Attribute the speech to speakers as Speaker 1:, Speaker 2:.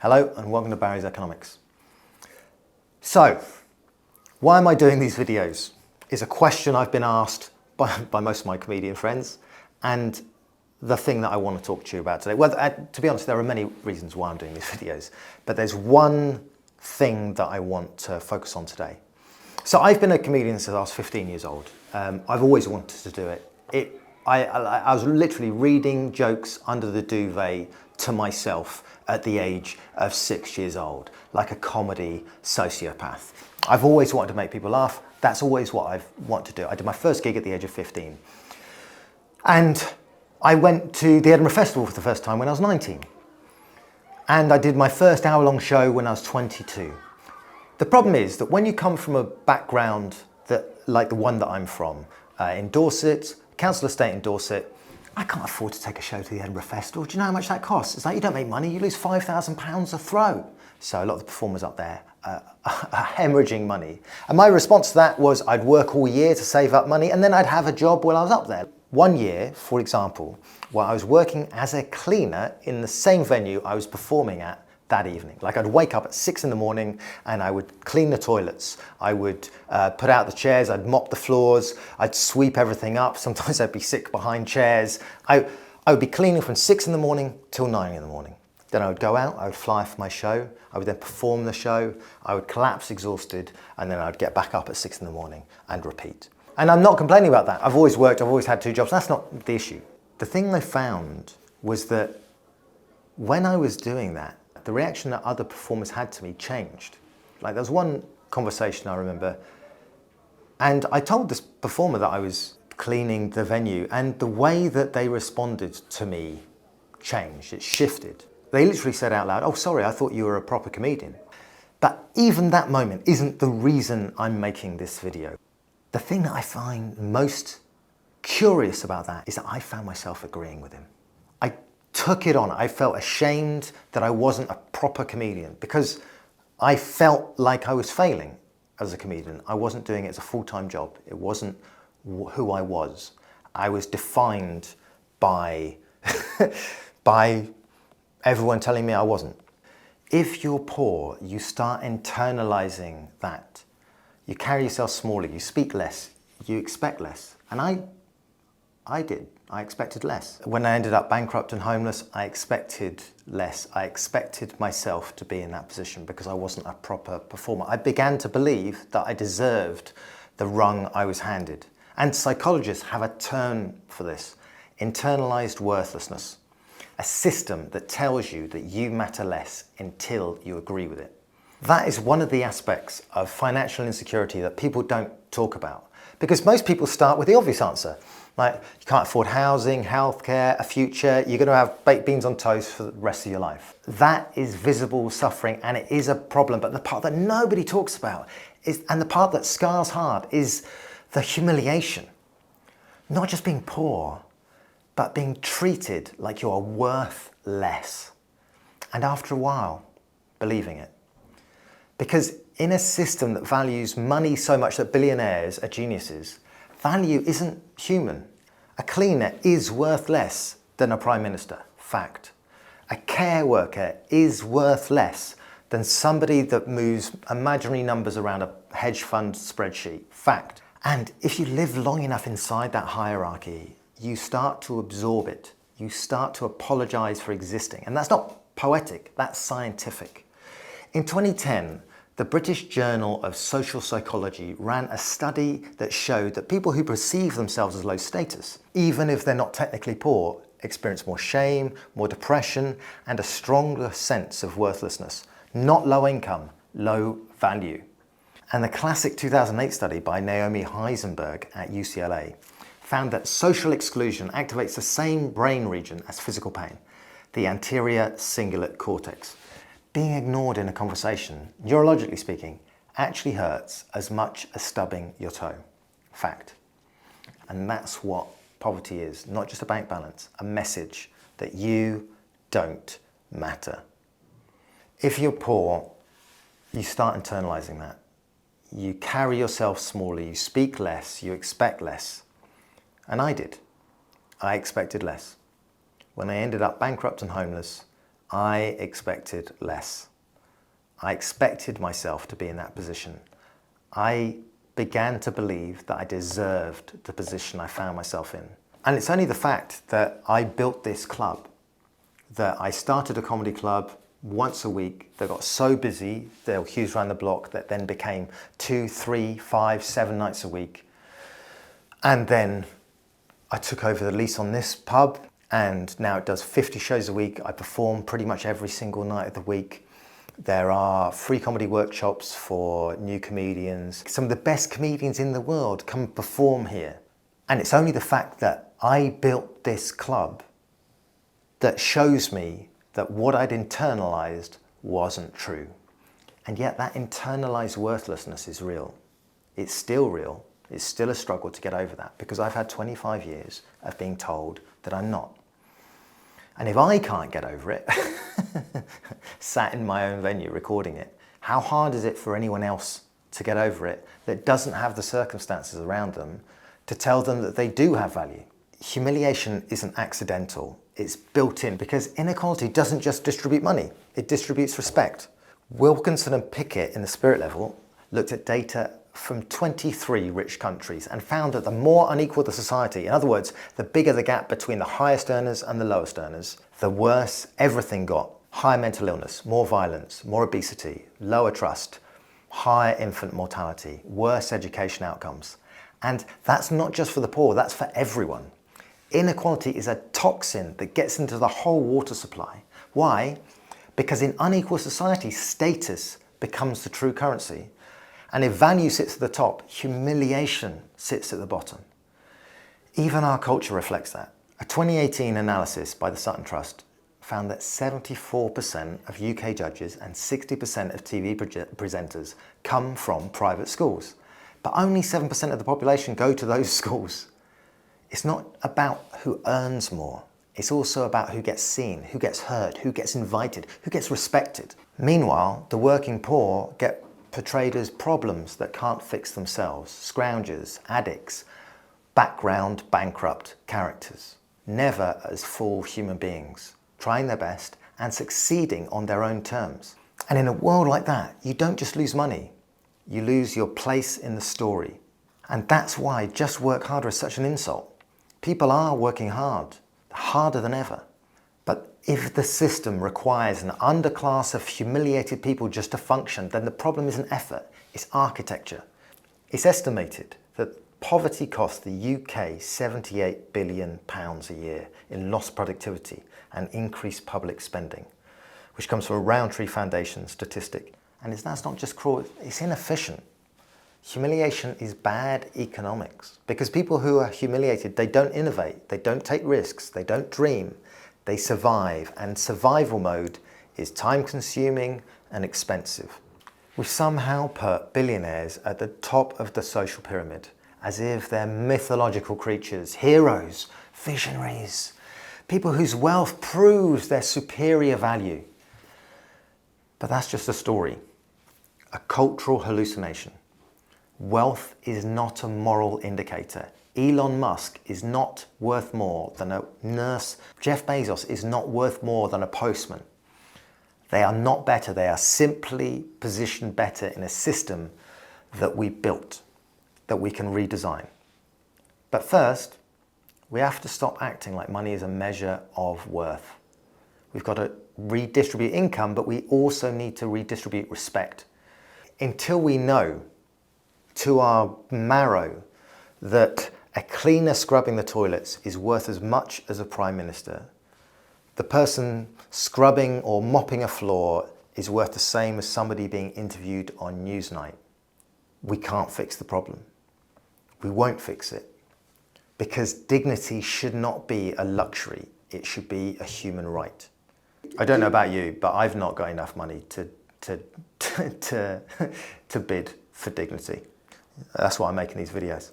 Speaker 1: Hello and welcome to Barry's Economics. So, why am I doing these videos? Is a question I've been asked by most of my comedian friends, and the thing that I want to talk to you about today. Well, to be honest, there are many reasons why I'm doing these videos, but there's one thing that I want to focus on today. So I've been a comedian since I was 15 years old. I've always wanted to do it. I was literally reading jokes under the duvet to myself at the age of 6 years old, like a comedy sociopath. I've always wanted to make people laugh. That's always what I've wanted to do. I did my first gig at the age of 15. And I went to the Edinburgh Festival for the first time when I was 19. And I did my first hour-long show when I was 22. The problem is that when you come from a background like the one that I'm from, in Dorset, council estate in Dorset, I can't afford to take a show to the Edinburgh Festival. Do you know how much that costs? It's like you don't make money, you lose £5,000 a throw. So a lot of the performers up there are hemorrhaging money. And my response to that was I'd work all year to save up money and then I'd have a job while I was up there. One year, for example, while I was working as a cleaner in the same venue I was performing at that evening. Like I'd wake up at 6 in the morning and I would clean the toilets. I would put out the chairs, I'd mop the floors, I'd sweep everything up. Sometimes I'd be sick behind chairs. I would be cleaning from 6 in the morning till 9 in the morning. Then I would go out, I would fly for my show, I would then perform the show, I would collapse exhausted, and then I'd get back up at 6 in the morning and repeat. And I'm not complaining about that. I've always worked, I've always had 2 jobs. That's not the issue. The thing I found was that when I was doing that, the reaction that other performers had to me changed. Like there was one conversation I remember, and I told this performer that I was cleaning the venue, and the way that they responded to me changed, it shifted. They literally said out loud, "Oh, sorry, I thought you were a proper comedian." But even that moment isn't the reason I'm making this video. The thing that I find most curious about that is that I found myself agreeing with him. I took it on. I felt ashamed that I wasn't a proper comedian because I felt like I was failing as a comedian. I wasn't doing it as a full-time job. It wasn't who I was. I was defined by, by everyone telling me I wasn't. If you're poor, you start internalizing that. You carry yourself smaller, you speak less, you expect less. And I did. I expected less. When I ended up bankrupt and homeless, I expected less. I expected myself to be in that position because I wasn't a proper performer. I began to believe that I deserved the rung I was handed. And psychologists have a term for this: internalized worthlessness. A system that tells you that you matter less until you agree with it. That is one of the aspects of financial insecurity that people don't talk about. Because most people start with the obvious answer. Like, you can't afford housing, healthcare, a future, you're going to have baked beans on toast for the rest of your life. That is visible suffering and it is a problem, but the part that nobody talks about is, and the part that scars hard, is the humiliation. Not just being poor, but being treated like you are worth less. And after a while, believing it. Because in a system that values money so much that billionaires are geniuses, value isn't human. A cleaner is worth less than a prime minister, fact. A care worker is worth less than somebody that moves imaginary numbers around a hedge fund spreadsheet, fact. And if you live long enough inside that hierarchy, you start to absorb it. You start to apologize for existing. And that's not poetic, that's scientific. In 2010, the British Journal of Social Psychology ran a study that showed that people who perceive themselves as low status, even if they're not technically poor, experience more shame, more depression, and a stronger sense of worthlessness. Not low income, low value. And the classic 2008 study by Naomi Heisenberg at UCLA found that social exclusion activates the same brain region as physical pain, the anterior cingulate cortex. Being ignored in a conversation, neurologically speaking, actually hurts as much as stubbing your toe. Fact. And that's what poverty is, not just a bank balance, a message that you don't matter. If you're poor, you start internalizing that. You carry yourself smaller, you speak less, you expect less. And I did. I expected less. When I ended up bankrupt and homeless, I expected less. I expected myself to be in that position. I began to believe that I deserved the position I found myself in. And it's only the fact that I built this club, that I started a comedy club once a week, that got so busy, there were queues around the block, that then became 2, 3, 5, 7 nights a week. And then I took over the lease on this pub, and now it does 50 shows a week. I perform pretty much every single night of the week. There are free comedy workshops for new comedians. Some of the best comedians in the world come perform here. And it's only the fact that I built this club that shows me that what I'd internalized wasn't true. And yet that internalized worthlessness is real. It's still real. It's still a struggle to get over that, because I've had 25 years of being told that I'm not. And if I can't get over it, sat in my own venue recording it, how hard is it for anyone else to get over it that doesn't have the circumstances around them to tell them that they do have value? Humiliation isn't accidental, it's built in, because inequality doesn't just distribute money, it distributes respect. Wilkinson and Pickett in the Spirit level looked at data from 23 rich countries and found that the more unequal the society, in other words, the bigger the gap between the highest earners and the lowest earners, the worse everything got. Higher mental illness, more violence, more obesity, lower trust, higher infant mortality, worse education outcomes. And that's not just for the poor, that's for everyone. Inequality is a toxin that gets into the whole water supply. Why? Because in unequal society, status becomes the true currency. And if value sits at the top, humiliation sits at the bottom. Even our culture reflects that. A 2018 analysis by the Sutton Trust found that 74% of UK judges and 60% of TV presenters come from private schools. But only 7% of the population go to those schools. It's not about who earns more. It's also about who gets seen, who gets heard, who gets invited, who gets respected. Meanwhile, the working poor get portrayed as problems that can't fix themselves, scroungers, addicts, background bankrupt characters, never as full human beings, trying their best and succeeding on their own terms. And in a world like that, you don't just lose money, you lose your place in the story. And that's why just work harder is such an insult. People are working hard, harder than ever. But if the system requires an underclass of humiliated people just to function, then the problem isn't effort, it's architecture. It's estimated that poverty costs the UK £78 billion a year in lost productivity and increased public spending, which comes from a Roundtree Foundation statistic. And that's not just cruel, it's inefficient. Humiliation is bad economics, because people who are humiliated, they don't innovate, they don't take risks, they don't dream. They survive, and survival mode is time-consuming and expensive. We've somehow put billionaires at the top of the social pyramid, as if they're mythological creatures, heroes, visionaries, people whose wealth proves their superior value. But that's just a story, a cultural hallucination. Wealth is not a moral indicator. Elon Musk is not worth more than a nurse. Jeff Bezos is not worth more than a postman. They are not better. They are simply positioned better in a system that we built, that we can redesign. But first, we have to stop acting like money is a measure of worth. We've got to redistribute income, but we also need to redistribute respect. Until we know to our marrow that a cleaner scrubbing the toilets is worth as much as a prime minister, the person scrubbing or mopping a floor is worth the same as somebody being interviewed on Newsnight, we can't fix the problem. We won't fix it, because dignity should not be a luxury, it should be a human right. I don't know about you, but I've not got enough money to bid for dignity. That's why I'm making these videos.